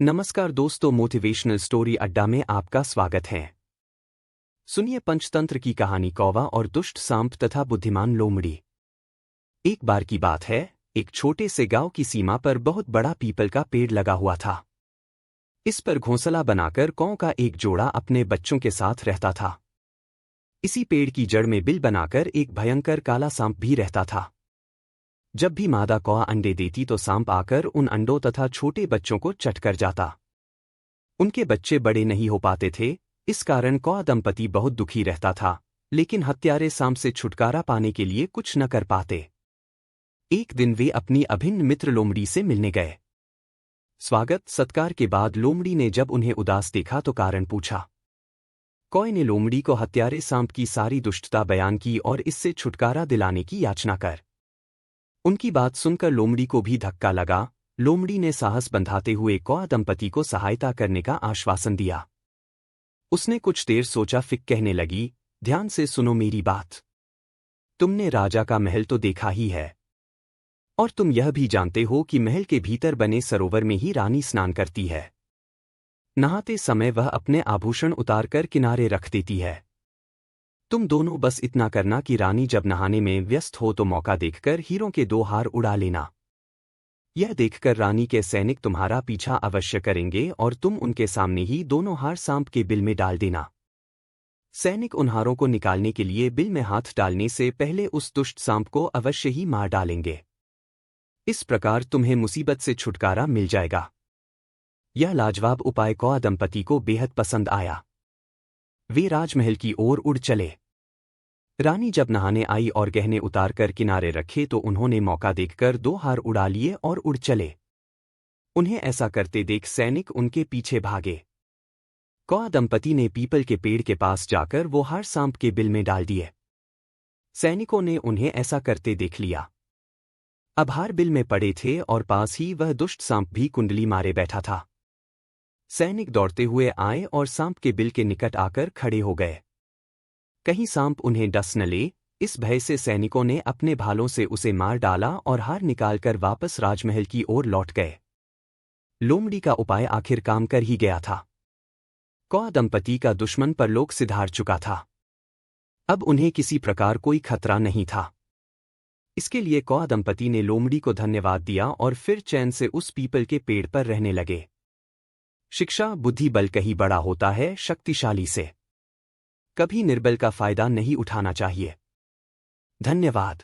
नमस्कार दोस्तों, motivational story अड्डा में आपका स्वागत है। सुनिए पंचतंत्र की कहानी कौवा और दुष्ट सांप तथा बुद्धिमान लोमड़ी। एक बार की बात है, एक छोटे से गांव की सीमा पर बहुत बड़ा पीपल का पेड़ लगा हुआ था। इस पर घोंसला बनाकर कौओं का एक जोड़ा अपने बच्चों के साथ रहता था। इसी पेड़ की जड़ में बिल बनाकर एक भयंकर काला सांप भी रहता था। जब भी मादा कौआ अंडे देती तो सांप आकर उन अंडों तथा छोटे बच्चों को चट कर जाता। उनके बच्चे बड़े नहीं हो पाते थे, इस कारण कौआ दंपति बहुत दुखी रहता था, लेकिन हत्यारे सांप से छुटकारा पाने के लिए कुछ न कर पाते। एक दिन वे अपनी अभिन्न मित्र लोमड़ी से मिलने गए। स्वागत सत्कार के बाद लोमड़ी ने जब उन्हें उदास देखा तो कारण पूछा। कौए ने लोमड़ी को हत्यारे सांप की सारी दुष्टता बयान की और इससे छुटकारा दिलाने की याचना कर। उनकी बात सुनकर लोमड़ी को भी धक्का लगा। लोमड़ी ने साहस बंधाते हुए कौआ दंपति को सहायता करने का आश्वासन दिया। उसने कुछ देर सोचा, फिर कहने लगी, ध्यान से सुनो मेरी बात। तुमने राजा का महल तो देखा ही है, और तुम यह भी जानते हो कि महल के भीतर बने सरोवर में ही रानी स्नान करती है। नहाते समय वह अपने आभूषण उतारकर किनारे रख देती है। तुम दोनों बस इतना करना कि रानी जब नहाने में व्यस्त हो तो मौका देखकर हीरों के 2 हार उड़ा लेना। यह देखकर रानी के सैनिक तुम्हारा पीछा अवश्य करेंगे और तुम उनके सामने ही दोनों हार सांप के बिल में डाल देना। सैनिक उन हारों को निकालने के लिए बिल में हाथ डालने से पहले उस दुष्ट सांप को अवश्य ही मार डालेंगे। इस प्रकार तुम्हें मुसीबत से छुटकारा मिल जाएगा। यह लाजवाब उपाय कौआ दंपति को बेहद पसंद आया। वे राजमहल की ओर उड़ चले। रानी जब नहाने आई और गहने उतारकर किनारे रखे तो उन्होंने मौका देखकर 2 हार उड़ा लिए और उड़ चले। उन्हें ऐसा करते देख सैनिक उनके पीछे भागे। कौआ दंपति ने पीपल के पेड़ के पास जाकर वो हार सांप के बिल में डाल दिए। सैनिकों ने उन्हें ऐसा करते देख लिया। अब हार बिल में पड़े थे और पास ही वह दुष्ट सांप भी कुंडली मारे बैठा था। सैनिक दौड़ते हुए आए और सांप के बिल के निकट आकर खड़े हो गए। कहीं सांप उन्हें डस न ले, इस भय से सैनिकों ने अपने भालों से उसे मार डाला और हार निकालकर वापस राजमहल की ओर लौट गए। लोमड़ी का उपाय आखिर काम कर ही गया था। कौआ दंपति का दुश्मन परलोक सिधार चुका था। अब उन्हें किसी प्रकार कोई खतरा नहीं था। इसके लिए कौआ दंपति ने लोमड़ी को धन्यवाद दिया और फिर चैन से उस पीपल के पेड़ पर रहने लगे। शिक्षा बुद्धि बल कहीं बड़ा होता है शक्तिशाली से। कभी निर्बल का फायदा नहीं उठाना चाहिए। धन्यवाद।